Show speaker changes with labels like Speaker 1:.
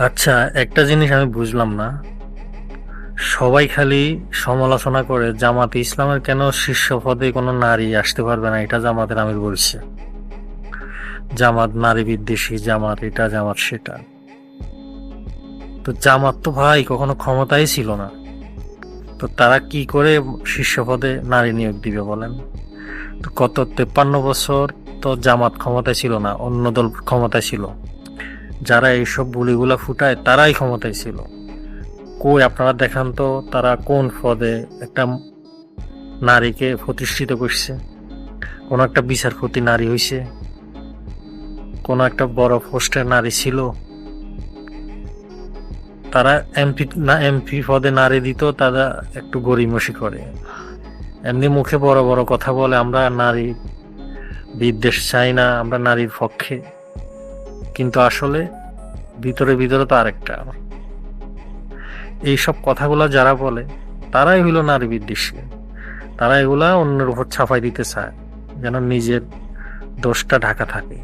Speaker 1: আচ্ছা, একটা জিনিস আমি বুঝলাম না। সবাই খালি সমালোচনা করে জামাতে ইসলামের কেন শীর্ষ পদে কোনো নারী আসতে পারবে না, এটা জামাতের আমির বলছে। জামাত নারী বিদ্বেষী, জামাত এটা জামাত সেটা। তো জামাত তো ভাই কখনো ক্ষমতায় ছিল না, তো তারা কি করে শীর্ষ পদে নারী নিয়োগ দিবে বলেন? তো গত 53 বছর তো জামাত ক্ষমতায় ছিল না, অন্য দল ক্ষমতায় ছিল। যারা এইসব বুলিগুলা ফুটায় তারাই ক্ষমতায় ছিল। কই আপনারা দেখান তো, তারা কোন পদে একটা নারীকে প্রতিষ্ঠিত করছে? কোন একটা বিচারপতি নারী হইছে? কোন একটা বড় পোস্টের নারী ছিল? তারা এমপি না, এমপি পদে নারী দিত, তারা একটু গড়িমসি করে, এমনি মুখে বড় বড় কথা বলে আমরা নারী বিদ্বেষ চাই না, আমরা নারীর পক্ষে, কিন্তু আসলে ভিতরে ভিতরে তো আরেকটা। এইসব কথাগুলো যারা বলে তারাই হইল নারী বিদ্বেষী। তারা এগুলা অন্যের উপর ছাপাই দিতে চায় যেন নিজের দোষটা ঢাকা থাকে।